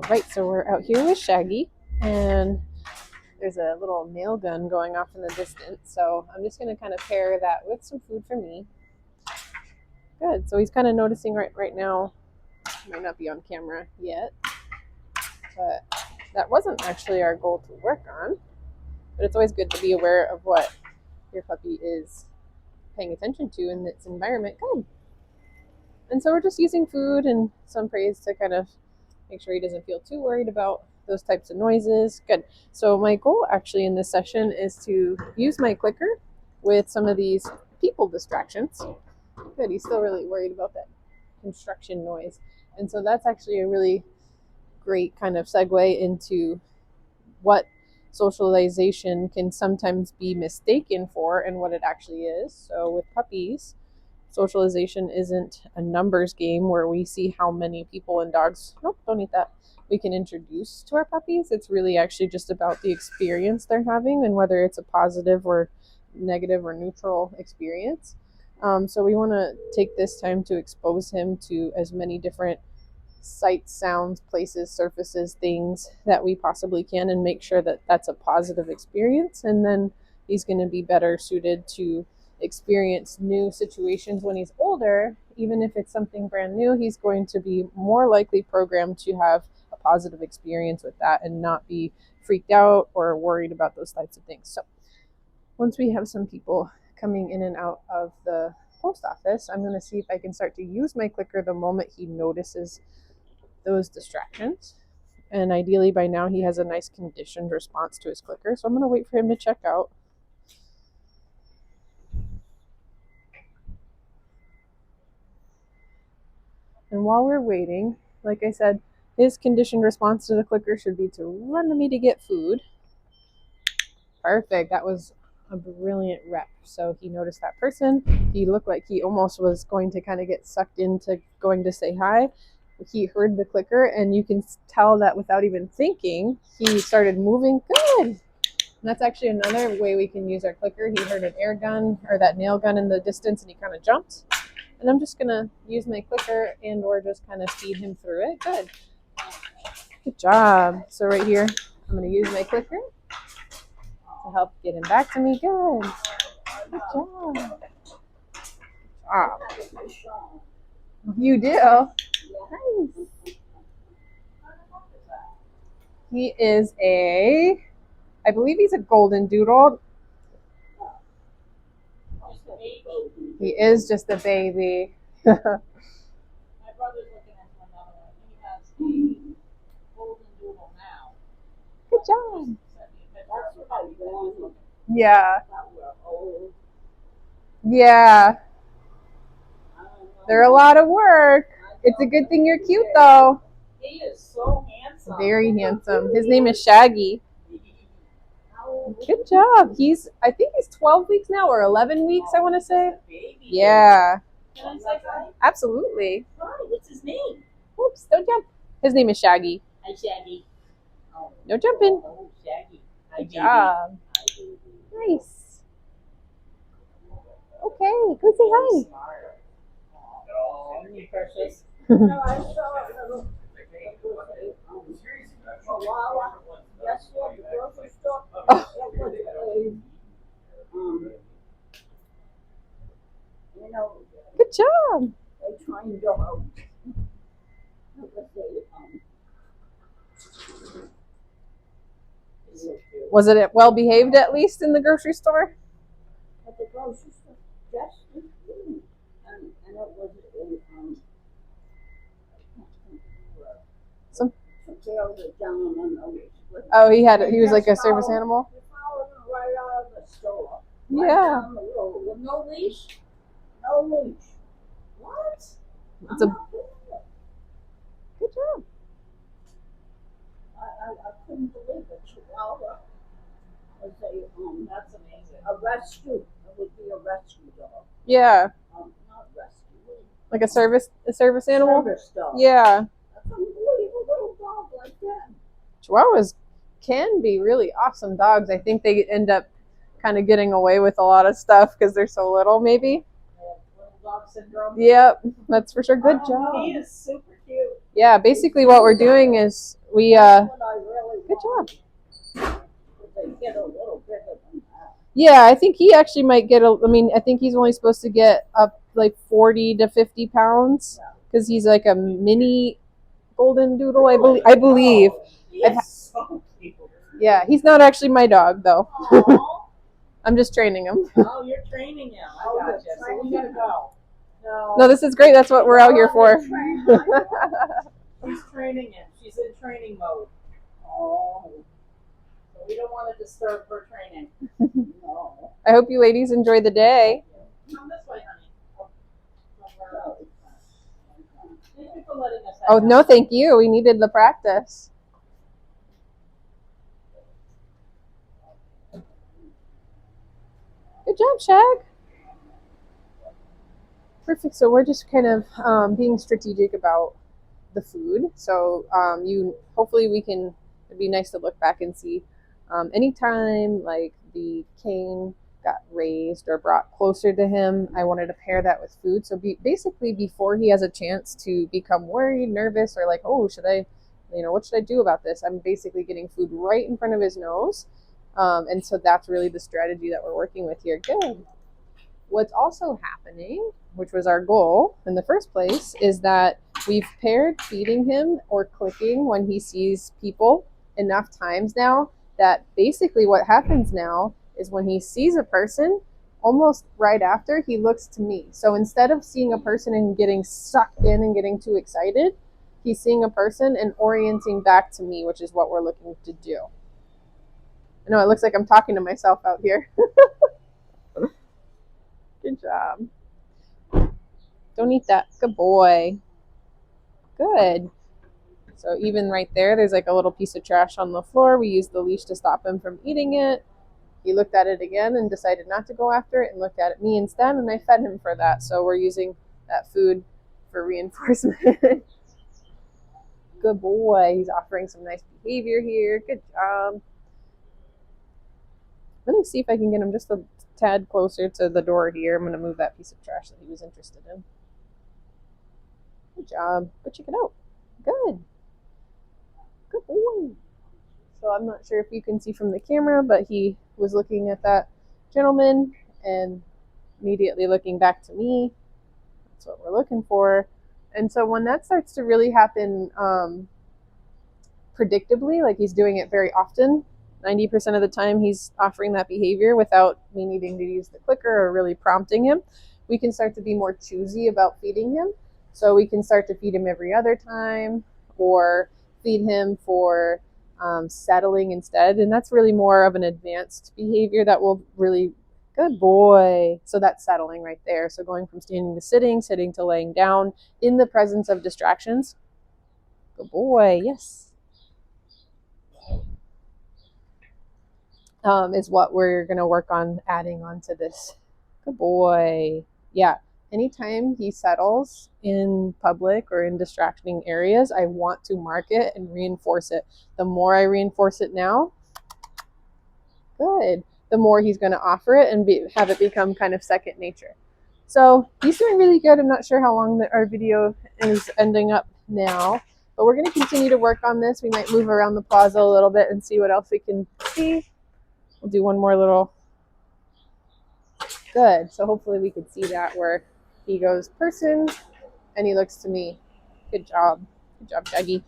Right, so we're out here with Shaggy, and there's a little nail gun going off in the distance. So I'm just going to kind of pair that with some food for me. Good. So he's kind of noticing right now. Might not be on camera yet, but that wasn't actually our goal to work on. But it's always good to be aware of what your puppy is paying attention to in its environment. Good. And so we're just using food and some praise to kind of make sure he doesn't feel too worried about those types of noises. Good. So my goal actually in this session is to use my clicker with some of these people distractions. Good. He's still really worried about that construction noise. And so that's actually a really great kind of segue into what socialization can sometimes be mistaken for and what it actually is. So with puppies, socialization isn't a numbers game where we see how many people and dogs, nope, don't eat that, we can introduce to our puppies. It's really actually just about the experience they're having and whether it's a positive or negative or neutral experience. So we want to take this time to expose him to as many different sights, sounds, places, surfaces, things that we possibly can, and make sure that that's a positive experience. And then he's going to be better suited to experience new situations when he's older. Even if it's something brand new, he's going to be more likely programmed to have a positive experience with that and not be freaked out or worried about those types of things. So once we have some people coming in and out of the post office, I'm going to see if I can start to use my clicker the moment he notices those distractions. And ideally by now he has a nice conditioned response to his clicker. So I'm going to wait for him to check out. And while we're waiting, like I said, his conditioned response to the clicker should be to run to me to get food. Perfect. That was a brilliant rep. So he noticed that person. He looked like he almost was going to kind of get sucked into going to say hi. He heard the clicker, and you can tell that without even thinking, he started moving. Good. And that's actually another way we can use our clicker. He heard an air gun or that nail gun in the distance, and he kind of jumped. And I'm just going to use my clicker and or just kind of feed him through it. Good. Good job. So right here, I'm going to use my clicker to help get him back to me. Good. Good job. Good job. You do. Nice. He is I believe he's a golden doodle. He is just a baby. My brother's looking into another one. He has a golden doodle now. Good job. Yeah. Yeah. They're a lot of work. It's a good thing you're cute, though. He is so handsome. Very handsome. His name is Shaggy. Good job. I think he's 12 weeks now, or 11 weeks, I want to say. Yeah. Absolutely. What's his name? Oops, don't jump. His name is Shaggy. Hi, Shaggy. No jumping. Oh, Shaggy. Good job. Nice. Okay, go say hi. Precious. Good job. They're trying to go out. Was it well behaved at least in the grocery store? At the grocery store, yes. And it was Some. Oh, he was like a service animal. Right out of the store. Yeah. Right down the road with no leash. No leash. What? It's a good job. I couldn't believe it. Chihuahua was that's amazing. a rescue. It would be a rescue dog. Yeah. Not rescue. Like a service animal? Service dog. Yeah. I couldn't believe a little dog like that. Chihuahuas can be really awesome dogs. I think they end up kind of getting away with a lot of stuff because they're so little, maybe. Little dog syndrome. Yep, that's for sure. Good job. He is super cute. Yeah, basically what we're doing is we That's what I really good job. want. They get a little bigger than that. Yeah, I think he actually might get I mean, I think he's only supposed to get up like 40 to 50 pounds because he's like a mini golden doodle, I believe. Oh, I've, yes. So cute. yeah, he's not actually my dog though. Aw. I'm just training him. Oh, you're training him. I Oh, gotcha. you're So we training gotta go. No, No, this is great. That's what we're out here for. she's training him. She's in training mode. Oh, So we don't want to disturb her training. no. I hope you ladies enjoy the day. Come this way, honey. Thank you for letting us Oh, have no, thank you. We needed the practice. Good job, Shag. Perfect. So we're just kind of being strategic about the food. So hopefully we can. It'd be nice to look back and see anytime like the cane got raised or brought closer to him. I wanted to pair that with food. So basically before he has a chance to become worried, nervous, or like, oh, should I, what should I do about this? I'm basically getting food right in front of his nose. And so that's really the strategy that we're working with here. Good. What's also happening, which was our goal in the first place, is that we've paired feeding him or clicking when he sees people enough times now that basically what happens now is when he sees a person, almost right after, he looks to me. So instead of seeing a person and getting sucked in and getting too excited, he's seeing a person and orienting back to me, which is what we're looking to do. I know it looks like I'm talking to myself out here. Good job. Don't eat that. Good boy. Good. So even right there's like a little piece of trash on the floor. We used the leash to stop him from eating it. He looked at it again and decided not to go after it and looked at me instead, and I fed him for that. So we're using that food for reinforcement. Good boy. He's offering some nice behavior here. Good job. Let me see if I can get him just a tad closer to the door here. I'm going to move that piece of trash that he was interested in. Good job. Go check it out. Good. Good boy. So I'm not sure if you can see from the camera, but he was looking at that gentleman and immediately looking back to me. That's what we're looking for. And so when that starts to really happen predictably, like he's doing it very often, 90% of the time he's offering that behavior without me needing to use the clicker or really prompting him, we can start to be more choosy about feeding him. So we can start to feed him every other time or feed him for settling instead. And that's really more of an advanced behavior that will really, good boy. So that's settling right there. So going from standing to sitting, sitting to laying down in the presence of distractions. Good boy. Yes. Is what we're going to work on adding onto this. Good boy. Yeah. Anytime he settles in public or in distracting areas, I want to mark it and reinforce it. The more I reinforce it now, good, the more he's going to offer it and have it become kind of second nature. So he's doing really good. I'm not sure how long our video is ending up now, but we're going to continue to work on this. We might move around the plaza a little bit and see what else we can see. We'll do one more little. Good. So hopefully we could see that where he goes person and he looks to me. Good job. Good job, Shaggy.